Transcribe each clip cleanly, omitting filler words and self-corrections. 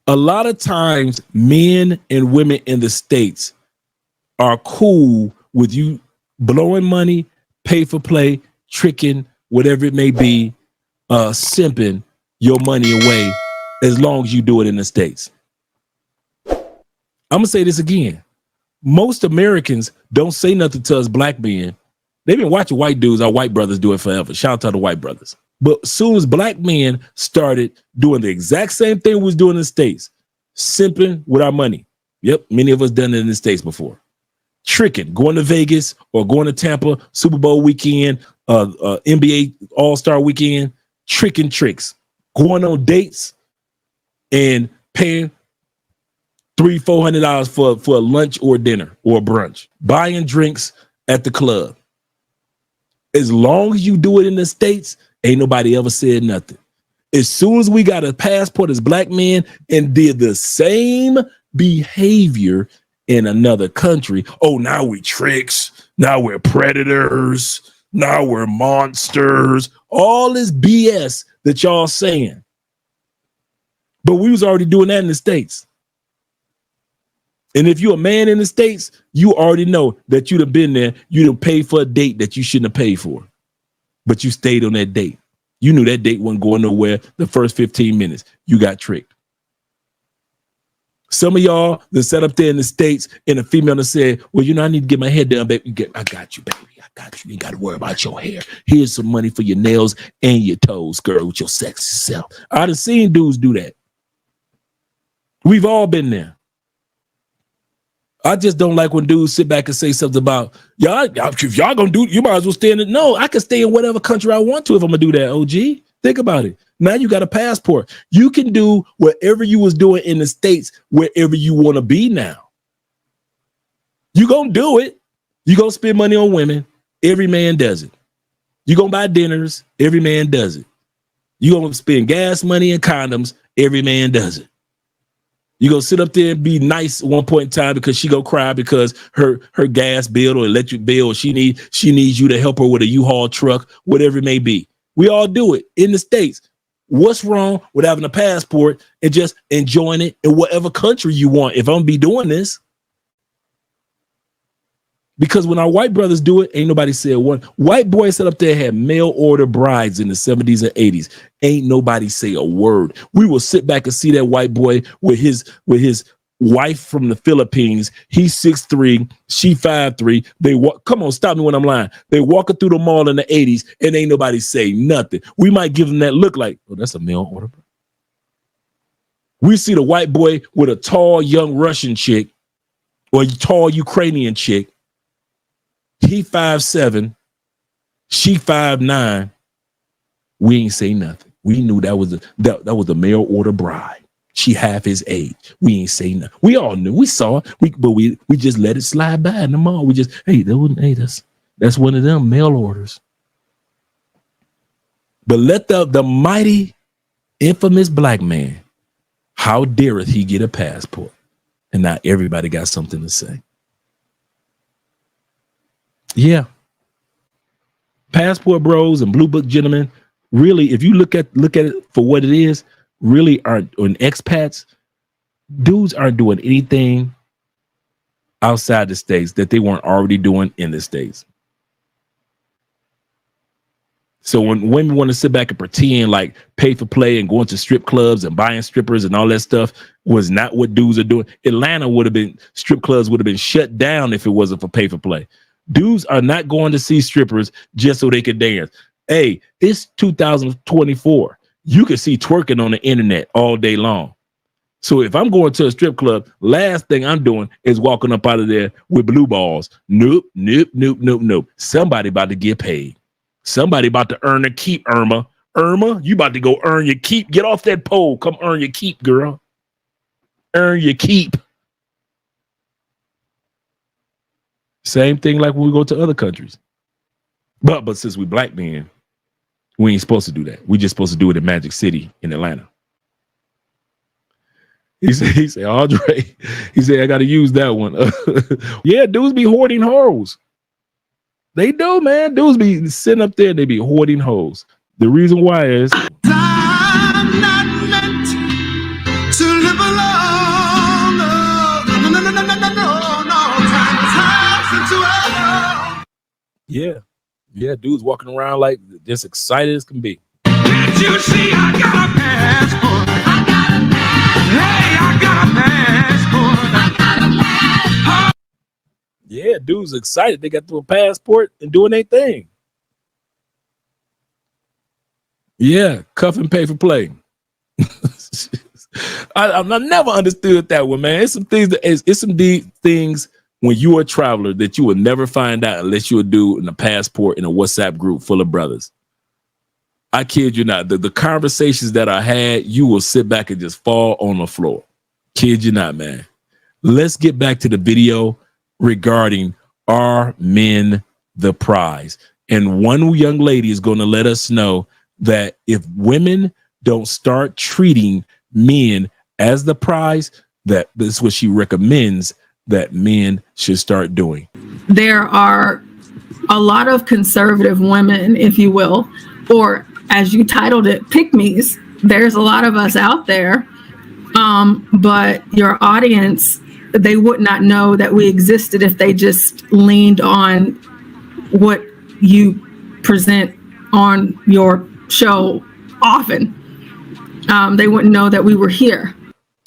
A lot of times men and women in the States are cool with you blowing money, pay for play, tricking, whatever it may be, simping your money away as long as you do it in the States. I'm going to say this again. Most Americans don't say nothing to us black men. They've been watching white dudes, our white brothers do it forever. Shout out to the white brothers. But as soon as black men started doing the exact same thing we was doing in the States, simping with our money. Yep, many of us done it in the States before. Tricking, going to Vegas or going to Tampa, Super Bowl weekend, NBA All-Star weekend, tricking tricks, going on dates and paying $300-400 for a lunch or dinner or brunch, buying drinks at the club. As long as you do it in the States, ain't nobody ever said nothing. As soon as we got a passport as black men and did the same behavior in another country, oh, now we tricks, now we're predators, now we're monsters, all this BS that y'all saying. But we was already doing that in the States. And if you're a man in the States, you already know that you'd have been there. You'd have paid for a date that you shouldn't have paid for. But you stayed on that date. You knew that date wasn't going nowhere the first 15 minutes. You got tricked. Some of y'all that sat up there in the States and a female that said, well, you know, I need to get my hair done, baby. I got you, baby. I got you. You ain't got to worry about your hair. Here's some money for your nails and your toes, girl, with your sexy self. I done seen dudes do that. We've all been there. I just don't like when dudes sit back and say something about, y'all, if y'all gonna do it, you might as well stay in it. No, I can stay in whatever country I want to if I'm gonna do that, OG. Think about it. Now you got a passport. You can do whatever you was doing in the States wherever you want to be now. You gonna do it. You gonna spend money on women. Every man does it. You gonna buy dinners. Every man does it. You gonna spend gas money and condoms. Every man does it. You gonna sit up there and be nice at one point in time because she gonna cry because her gas bill or electric bill, or she needs you to help her with a U-Haul truck, whatever it may be. We all do it in the States. What's wrong with having a passport and just enjoying it in whatever country you want? If I'm gonna be doing this, because when our white brothers do it, ain't nobody said one. White boys sat up there had mail order brides in the 70s and 80s. Ain't nobody say a word. We will sit back and see that white boy with his wife from the Philippines. He's 6'3", she 5'3". They walk. Come on, stop me when I'm lying. They walking through the mall in the 80s and ain't nobody say nothing. We might give them that look like, oh, that's a mail order. We see the white boy with a tall young Russian chick or a tall Ukrainian chick. He 5'7", she 5'9". We ain't say nothing. We knew that was a mail order bride. She half his age. We ain't say nothing. We all knew. We saw it. But we just let it slide by in the mall. We just, that's one of them mail orders. But let the mighty, infamous black man, how dareth he get a passport? And now everybody got something to say. Yeah. Passport bros and blue book gentlemen, really, if you look at it for what it is, really aren't, on expats, dudes aren't doing anything outside the States that they weren't already doing in the States. So when women want to sit back and pretend like pay for play and going to strip clubs and buying strippers and all that stuff was not what dudes are doing. Strip clubs would have been shut down if it wasn't for pay for play. Dudes are not going to see strippers just so they can dance. Hey, it's 2024. You can see twerking on the internet all day long. So if I'm going to a strip club, last thing I'm doing is walking up out of there with blue balls. Nope. Somebody about to get paid. Somebody about to earn a keep, Irma. Irma, you about to go earn your keep. Get off that pole. Come earn your keep, girl. Earn your keep. Same thing like when we go to other countries. But since we black men, we ain't supposed to do that. We just supposed to do it in Magic City in Atlanta. He said, Andre, he said, I got to use that one. Yeah, dudes be hoarding hoes. They do, man. Dudes be sitting up there, they be hoarding hoes. The reason why is I'm not meant to live alone. Yeah. Yeah, dudes walking around like just excited as can be. Can't you see I got a passport? I got a passport. Hey, I got a passport. I got a passport. Yeah, dudes excited. They got through a passport and doing their thing. Yeah, cuff and pay for play. I never understood that one, man. It's some things it's some deep things when you're a traveler that you will never find out unless you're a dude in a passport in a WhatsApp group full of brothers. I kid you not. The conversations that I had, you will sit back and just fall on the floor. Kid you not, man. Let's get back to the video regarding are men the prize? And one young lady is going to let us know that if women don't start treating men as the prize, that this is what she recommends that men should start doing. There are a lot of conservative women, if you will, or as you titled it, pick-me's. There's a lot of us out there, but your audience, they would not know that we existed if they just leaned on what you present on your show often. They wouldn't know that we were here.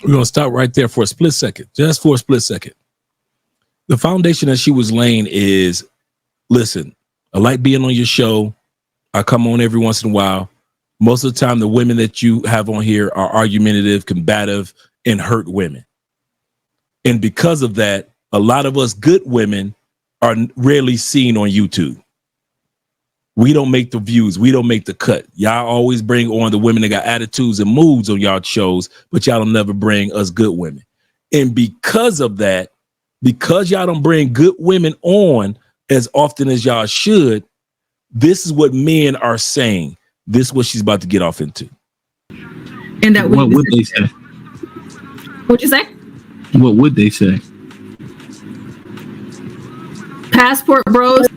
We're going to stop right there for a split second, just for a split second. The foundation that she was laying is, listen, I like being on your show. I come on every once in a while. Most of the time, the women that you have on here are argumentative, combative, and hurt women. And because of that, a lot of us good women are rarely seen on YouTube. We don't make the views. We don't make the cut. Y'all always bring on the women that got attitudes and moods on y'all shows, but y'all don't never bring us good women. And because of that, because y'all don't bring good women on as often as y'all should, this is what men are saying. This is what she's about to get off into. And that what would they say? What'd you say? What would they say? Passport bros,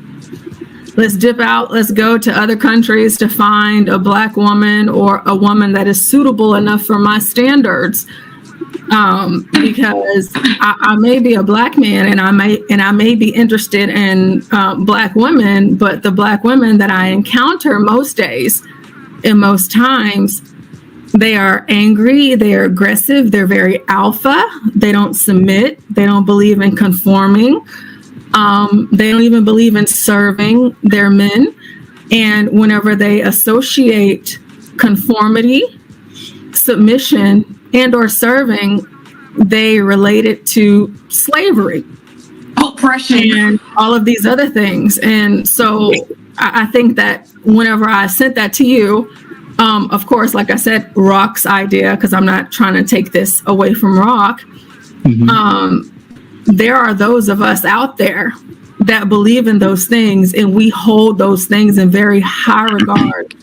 let's dip out. Let's go to other countries to find a black woman or a woman that is suitable enough for my standards. Because I may be a black man and I may be interested in black women, but the black women that I encounter most days and most times, they are angry, they are aggressive, they're very alpha, they don't submit, they don't believe in conforming, they don't even believe in serving their men. And whenever they associate conformity, submission, and or serving, they relate it to slavery, oppression, and all of these other things. And so I think that whenever I sent that to you, of course, like I said, Rock's idea, because I'm not trying to take this away from Rock. There are those of us out there that believe in those things, and we hold those things in very high regard.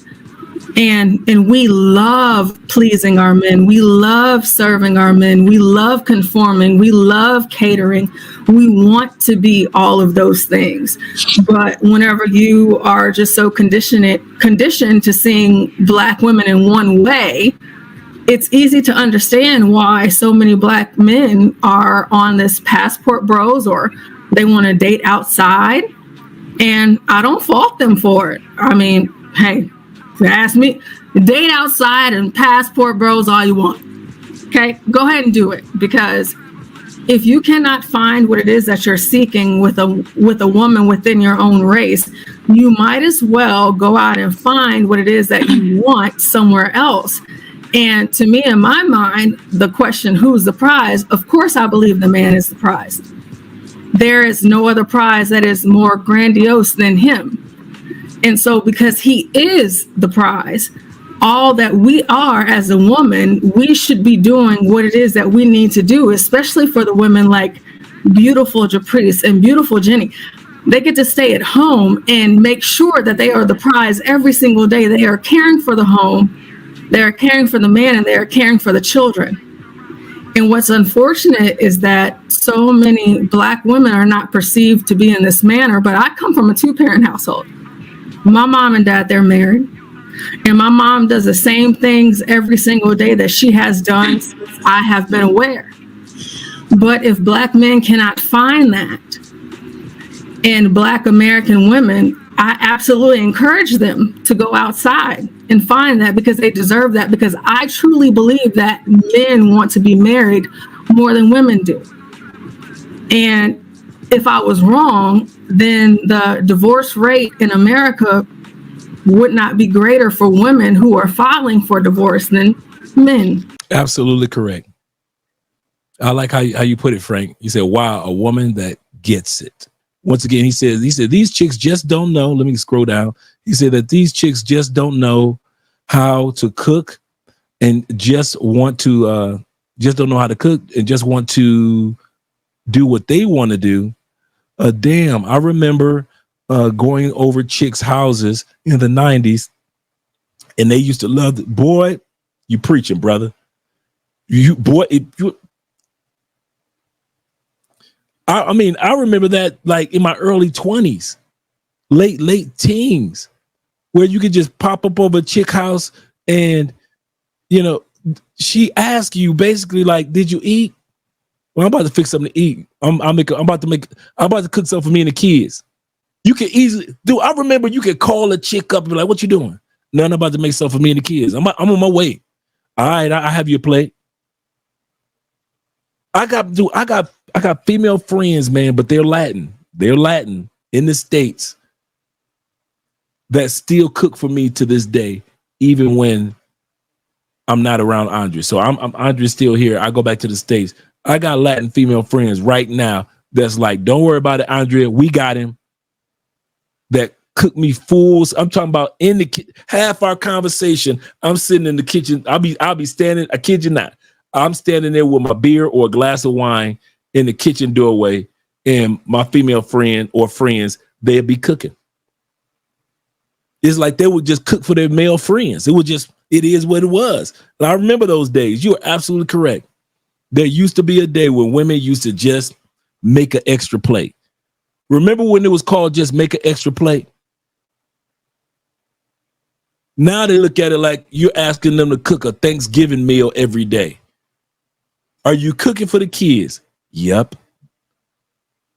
And we love pleasing our men. We love serving our men. We love conforming. We love catering. We want to be all of those things. But whenever you are just so conditioned to seeing black women in one way, it's easy to understand why so many black men are on this passport bros, or they want to date outside. And I don't fault them for it. I mean, hey, ask me, date outside and passport bros all you want. Okay, go ahead and do it, because if you cannot find what it is that you're seeking with a woman within your own race, you might as well go out and find what it is that you want somewhere else. And to me, in my mind, the question, who's the prize? Of course, I believe the man is the prize. There is no other prize that is more grandiose than him. And so because he is the prize, all that we are as a woman, we should be doing what it is that we need to do, especially for the women like beautiful Japrice and beautiful Jenny. They get to stay at home and make sure that they are the prize every single day. They are caring for the home, they are caring for the man, and they are caring for the children. And what's unfortunate is that so many black women are not perceived to be in this manner, but I come from a two-parent household. My mom and dad, they're married. And my mom does the same things every single day that she has done since I have been aware. But if black men cannot find that, And Black American women, I absolutely encourage them to go outside and find that, because they deserve that, because I truly believe that men want to be married more than women do. And if I was wrong, then the divorce rate in America would not be greater for women who are filing for divorce than men. Absolutely correct. I like how you put it, Frank. You said, wow, a woman that gets it. Once again, he said, these chicks just don't know. Let me scroll down. He said that these chicks just don't know how to cook and just want to, just don't know how to cook and just want to do what they want to do. Damn, I remember going over chicks' houses in the 90s, and they used to love it. Boy, you preaching, brother. I mean, I remember that like in my early 20s, late teens, where you could just pop up over a chick house and, you know, she asked you basically like, did you eat? Well, I'm about to fix something to eat. I'm about to cook something for me and the kids. You can easily do. I remember you could call a chick up and be like, what you doing? No, I'm about to make something for me and the kids. I'm on my way. All right, I have your plate. I got female friends, man, but they're Latin. They're Latin in the States that still cook for me to this day, even when I'm not around Andrea. So I'm Andrea's still here. I go back to the States. I got Latin female friends right now that's like, don't worry about it, Andrea. We got him. That cook me fools. I'm talking about in the half our conversation. I'm sitting in the kitchen. I'll be standing. I kid you not. I'm standing there with my beer or a glass of wine in the kitchen doorway, and my female friend or friends, they'd be cooking. It's like they would just cook for their male friends. It is what it was. And I remember those days. You are absolutely correct. There used to be a day when women used to just make an extra plate. Remember when it was called just make an extra plate? Now they look at it like you're asking them to cook a Thanksgiving meal every day. Are you cooking for the kids? Yep.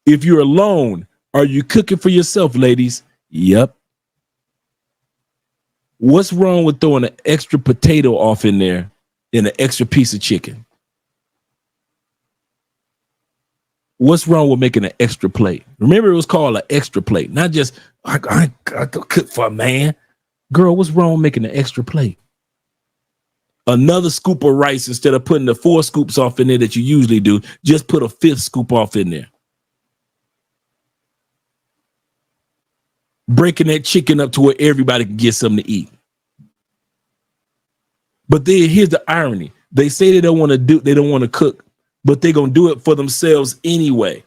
If you're alone, are you cooking for yourself, ladies? Yep. What's wrong with throwing an extra potato off in there and an extra piece of chicken? What's wrong with making an extra plate? Remember, it was called an extra plate, not just I cook for a man. Girl, what's wrong with making an extra plate? Another scoop of rice instead of putting the 4 scoops off in there that you usually do. Just put a 5th scoop off in there. Breaking that chicken up to where everybody can get something to eat. But then here's the irony. They say they don't want to cook, but they're going to do it for themselves anyway.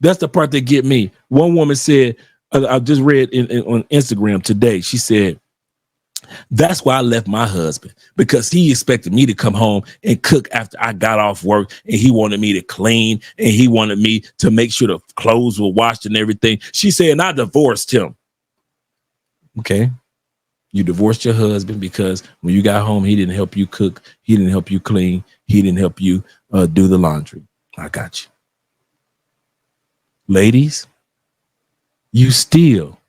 That's the part that get me. One woman said, I just read on Instagram today, she said, that's why I left my husband, because he expected me to come home and cook after I got off work, and he wanted me to clean, and he wanted me to make sure the clothes were washed and everything. She said, and I divorced him. Okay. You divorced your husband because when you got home, he didn't help you cook. He didn't help you clean. He didn't help you do the laundry. I got you. Ladies, you still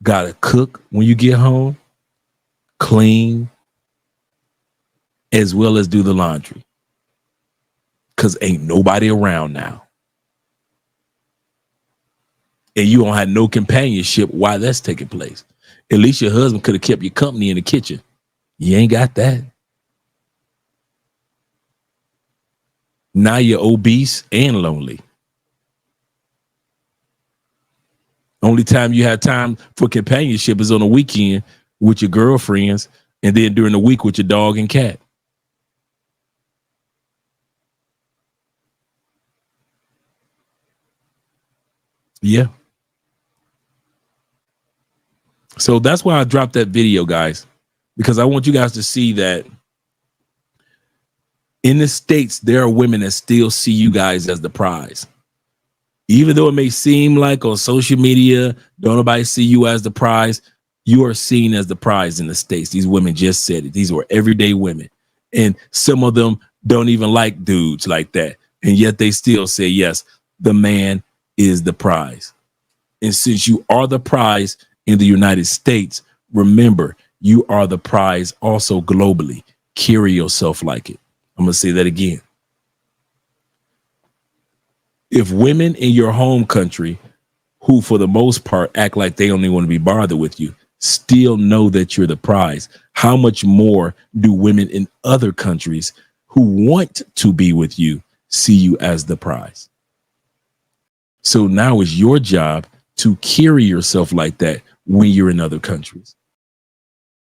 got to cook when you get home, clean, as well as do the laundry. Because ain't nobody around now. And you don't have no companionship while that's taking place. At least your husband could have kept you company in the kitchen. You ain't got that. Now you're obese and lonely. Only time you have time for companionship is on the weekend with your girlfriends, and then during the week with your dog and cat. Yeah. So that's why I dropped that video, guys, because I want you guys to see that in the States, there are women that still see you guys as the prize. Even though it may seem like on social media, don't nobody see you as the prize, you are seen as the prize in the States. These women just said it. These were everyday women. And some of them don't even like dudes like that. And yet they still say, yes, the man is the prize. And since you are the prize in the United States, remember, you are the prize also globally. Carry yourself like it. I'm going to say that again. If women in your home country, who for the most part act like they only want to be bothered with you, still know that you're the prize, how much more do women in other countries who want to be with you see you as the prize? So now it's your job to carry yourself like that when you're in other countries.